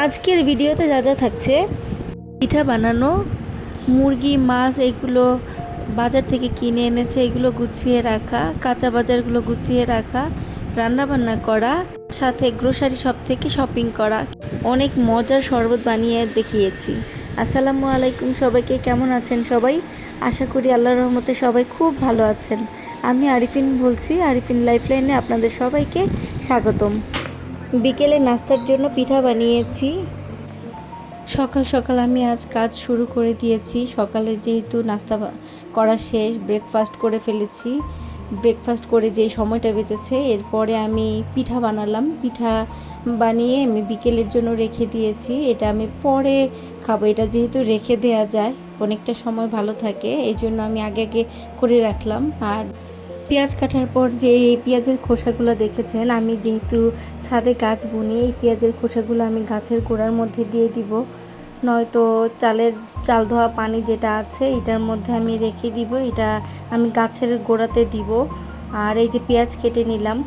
আজকের ভিডিওতে যা যা থাকছে, পিঠা বানানো, মুরগি মাছ এইগুলো বাজার থেকে কিনে এনেছে, এগুলো গুছিয়ে রাখা, কাঁচা বাজারগুলো গুছিয়ে রাখা, রান্নাবান্না করা, সাথে গ্রোসারি শপ থেকে শপিং করা। অনেক মজার শরবত বানিয়ে দেখিয়েছি। আসসালামু আলাইকুম সবাইকে, কেমন আছেন সবাই? আশা করি আল্লাহর রহমতে সবাই খুব ভালো আছেন। আমি আরিফিন বলছি, আরিফিন লাইফলাইনে আপনাদের সবাইকে স্বাগতম। বিকেলে নাস্তার জন্য পিঠা বানিয়েছি। সকাল সকাল আমি আজ কাজ শুরু করে দিয়েছি। সকালে যেহেতু নাস্তা করা শেষ, ব্রেকফাস্ট করে ফেলেছি। ব্রেকফাস্ট করে যেই সময়টা বেঁচেছে, এরপরে আমি পিঠা বানালাম। পিঠা বানিয়ে আমি বিকেলের জন্য রেখে দিয়েছি। এটা আমি পরে খাবো। এটা যেহেতু রেখে দেওয়া যায়, অনেকটা সময় ভালো থাকে, এই জন্য আমি আগে আগে করে রাখলাম। আর পেঁয়াজ কাটার পর যে এই পেঁয়াজের খোসাগুলো দেখেছেন, আমি যেহেতু ছাদে গাছ বুনি, এই পেঁয়াজের খোসাগুলো আমি গাছের গোড়ার মধ্যে দিয়ে দিব, নয়তো চাল ধোয়া পানি যেটা আছে এটার মধ্যে আমি রেখে দিব। এটা আমি গাছের গোড়াতে দিব। আর এই যে পেঁয়াজ কেটে নিলাম।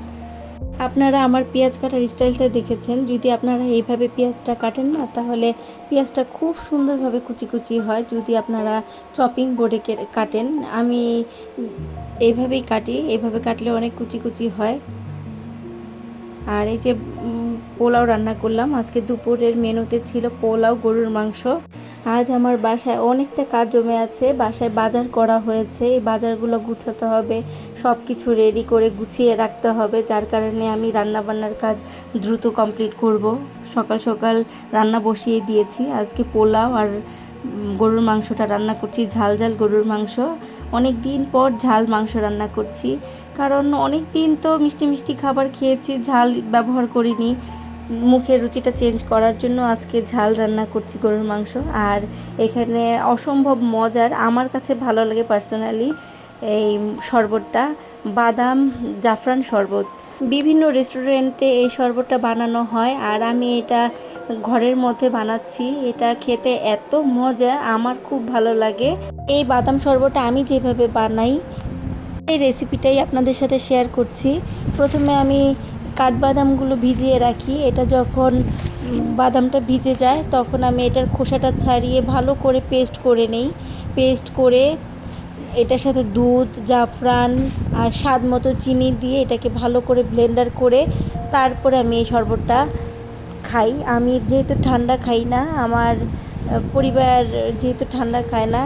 আপনারা আমার পেঁয়াজ কাটার স্টাইলটা দেখেছেন। যদি আপনারা এইভাবে পেঁয়াজটা কাটেন না, তাহলে পেঁয়াজটা খুব সুন্দরভাবে কুচি কুচি হয়। যদি আপনারা চপিং বোর্ডে কাটেন, আমি এইভাবেই কাটি। এইভাবে কাটলে অনেক কুচি কুচি হয়। আর এই যে পোলাও রান্না করলাম। আজকে দুপুরের মেনুতে ছিল পোলাও, গরুর মাংস। আজ আমার বাসায় অনেকটা কাজ জমে আছে। বাসায় বাজার করা হয়েছে, এই বাজারগুলো গুছাতে হবে, সব কিছু রেডি করে গুছিয়ে রাখতে হবে। যার কারণে আমি রান্নাবান্নার কাজ দ্রুত কমপ্লিট করব। সকাল সকাল রান্না বসিয়ে দিয়েছি। আজকে পোলাও আর গরুর মাংসটা রান্না করছি, ঝাল ঝাল গরুর মাংস। অনেক দিন পর ঝাল মাংস রান্না করছি, কারণ অনেক দিন তো মিষ্টি মিষ্টি খাবার খেয়েছি, ঝাল ব্যবহার করিনি। মুখের রুচিটা চেঞ্জ করার জন্য আজকে ঝাল রান্না করছি গরুর মাংস। আর এখানে অসম্ভব মজার, আমার কাছে ভালো লাগে পার্সোনালি, এই শরবতটা বাদাম জাফরান শরবত। বিভিন্ন রেস্টুরেন্টে এই শরবতটা বানানো হয়, আর আমি এটা ঘরের মধ্যে বানাচ্ছি। এটা খেতে এত মজা, আমার খুব ভালো লাগে। এই বাদাম শরবতটা আমি যেভাবে বানাই, এই রেসিপিটাই আপনাদের সাথে শেয়ার করছি। প্রথমে আমি কাঠবাদামগুলো ভিজিয়ে রাখি। এটা যখন বাদামটা ভিজে যায়, তখন আমি এটার খোসাটা ছাড়িয়ে ভালো করে পেস্ট করে নেই। পেস্ট করে এটার সাথে দুধ, জাফরান আর স্বাদ মতো চিনি দিয়ে এটাকে ভালো করে ব্লেন্ডার করে তারপরে আমি এই শরবতটা খাই। আমি যেহেতু ঠান্ডা খাই না, আমার পরিবার যেহেতু ঠান্ডা খায় না,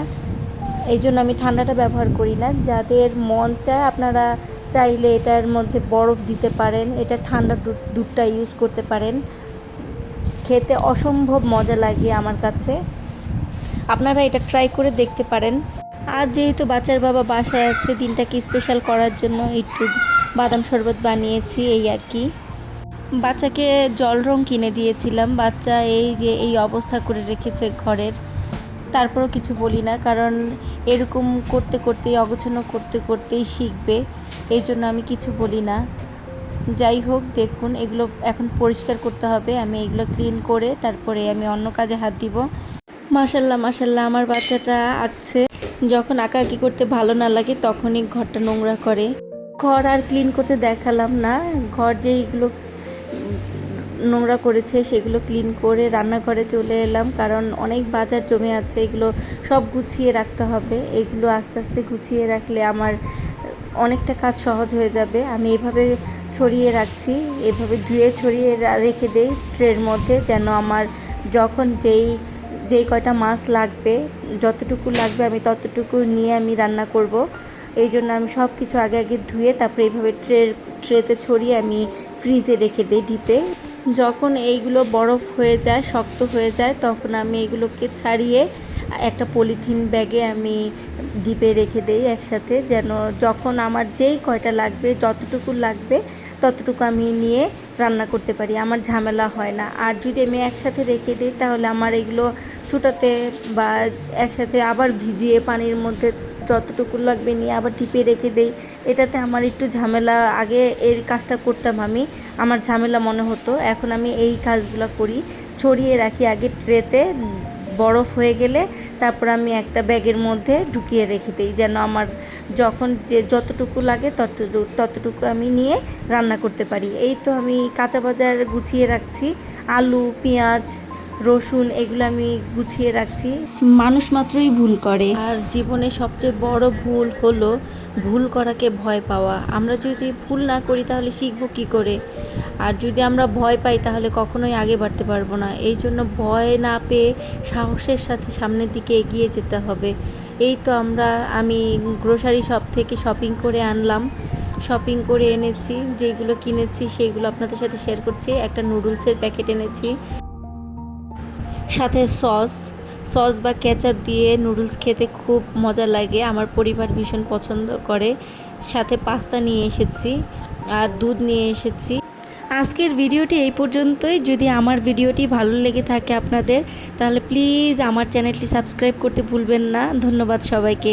এই জন্য আমি ঠান্ডাটা ব্যবহার করি না। যাদের মন চায়, আপনারা চাইলে এটার মধ্যে বরফ দিতে পারেন, এটা ঠান্ডা দুধটা ইউজ করতে পারেন। খেতে অসম্ভব মজা লাগে আমার কাছে। আপনারা এটা ট্রাই করে দেখতে পারেন। আজ যেহেতু বাচ্চার বাবা বাসায় আছে, দিনটাকে স্পেশাল করার জন্য একটু বাদাম শরবত বানিয়েছি, এই আর কি। বাচ্চাকে জল রং কিনে দিয়েছিলাম। বাচ্চা এই যে এই অবস্থা করে রেখেছে ঘরের, তারপরও কিছু বলি না, কারণ এরকম করতে করতেই, অগোছালো করতে করতেই শিখবে, এই জন্য আমি কিছু বলি না। যাই হোক, দেখুন এগুলো এখন পরিষ্কার করতে হবে। আমি এগুলো ক্লিন করে তারপরে আমি অন্য কাজে হাত দিব। মাশাল্লাহ মাশাল্লাহ, আমার বাচ্চাটা আঁকছে। যখন আঁকাআঁকি করতে ভালো না লাগে, তখনই ঘরটা নোংরা করে। ঘর আর ক্লিন করতে দেখালাম না। ঘর যেইগুলো নোংরা করেছে সেগুলো ক্লিন করে রান্নাঘরে চলে এলাম, কারণ অনেক বাজার জমে আছে, এগুলো সব গুছিয়ে রাখতে হবে। এগুলো আস্তে আস্তে গুছিয়ে রাখলে আমার অনেকটা কাজ সহজ হয়ে যাবে। আমি এভাবে ছড়িয়ে রাখছি, এভাবে ধুয়ে ছড়িয়ে রেখে দেই ট্রের মধ্যে, যেন আমার যখন যেই কয়টা মাছ লাগবে, যতটুকু লাগবে আমি ততটুকু নিয়ে আমি রান্না করব। এই জন্য আমি সব কিছু আগে আগে ধুয়ে তারপরে এইভাবে ট্রেতে ছড়িয়ে আমি ফ্রিজে রেখে দিই, ডিপে। যখন এইগুলো বরফ হয়ে যায়, শক্ত হয়ে যায়, তখন আমি এগুলোকে ছাড়িয়ে একটা পলিথিন ব্যাগে আমি ডিপে রেখে দেই একসাথে, যেন যখন আমার যেই কয়টা লাগবে, যতটুকু লাগবে ততটুকু আমি নিয়ে রান্না করতে পারি, আমার ঝামেলা হয় না। আর যদি আমি একসাথে রেখে দিই, তাহলে আমার এগুলো ছুটাতে বা একসাথে আবার ভিজিয়ে পানির মধ্যে যতটুকু লাগবে নিয়ে আবার টিপে রেখে দেই, এটাতে আমার একটু ঝামেলা। আগে এর কাজটা করতাম আমি, আমার ঝামেলা মনে হতো। এখন আমি এই কাজগুলো করি, ছড়িয়ে রাখি আগে ট্রেতে, বরফ হয়ে গেলে তারপর আমি একটা ব্যাগের মধ্যে ঢুকিয়ে রেখে দিই, যেন আমার যখন যতটুকু লাগে ততটুকু আমি নিয়ে রান্না করতে পারি। এই তো আমি কাঁচা বাজার গুছিয়ে রাখছি, আলু, পেঁয়াজ, রসুন এগুলো আমি গুছিয়ে রাখছি। মানুষ মাত্রই ভুল করে, আর জীবনে সবচেয়ে বড় ভুল হলো ভুল করাকে ভয় পাওয়া। আমরা যদি ভুল না করি তাহলে শিখবো কী করে? আর যদি আমরা ভয় পাই তাহলে কখনোই আগে বাড়তে পারবো না। এই জন্য ভয় না পেয়ে সাহসের সাথে সামনের দিকে এগিয়ে যেতে হবে। এই তো আমি গ্রোসারি শপ থেকে শপিং করে আনলাম। শপিং করে এনেছি, যেগুলো কিনেছি সেইগুলো আপনাদের সাথে শেয়ার করছি। একটা নুডলসের প্যাকেট এনেছি, সাথে সস বা কেচাপ দিয়ে নুডলস খেতে খুব মজা লাগে, আমার পরিবার ভীষণ পছন্দ করে। সাথে পাস্তা নিয়ে এসেছি আর দুধ নিয়ে এসেছি। আজকের ভিডিওটি এই পর্যন্তই। যদি আমার ভিডিওটি ভালো লেগে থাকে আপনাদের, তাহলে প্লিজ আমার চ্যানেলটি সাবস্ক্রাইব করতে ভুলবেন না। ধন্যবাদ সবাইকে।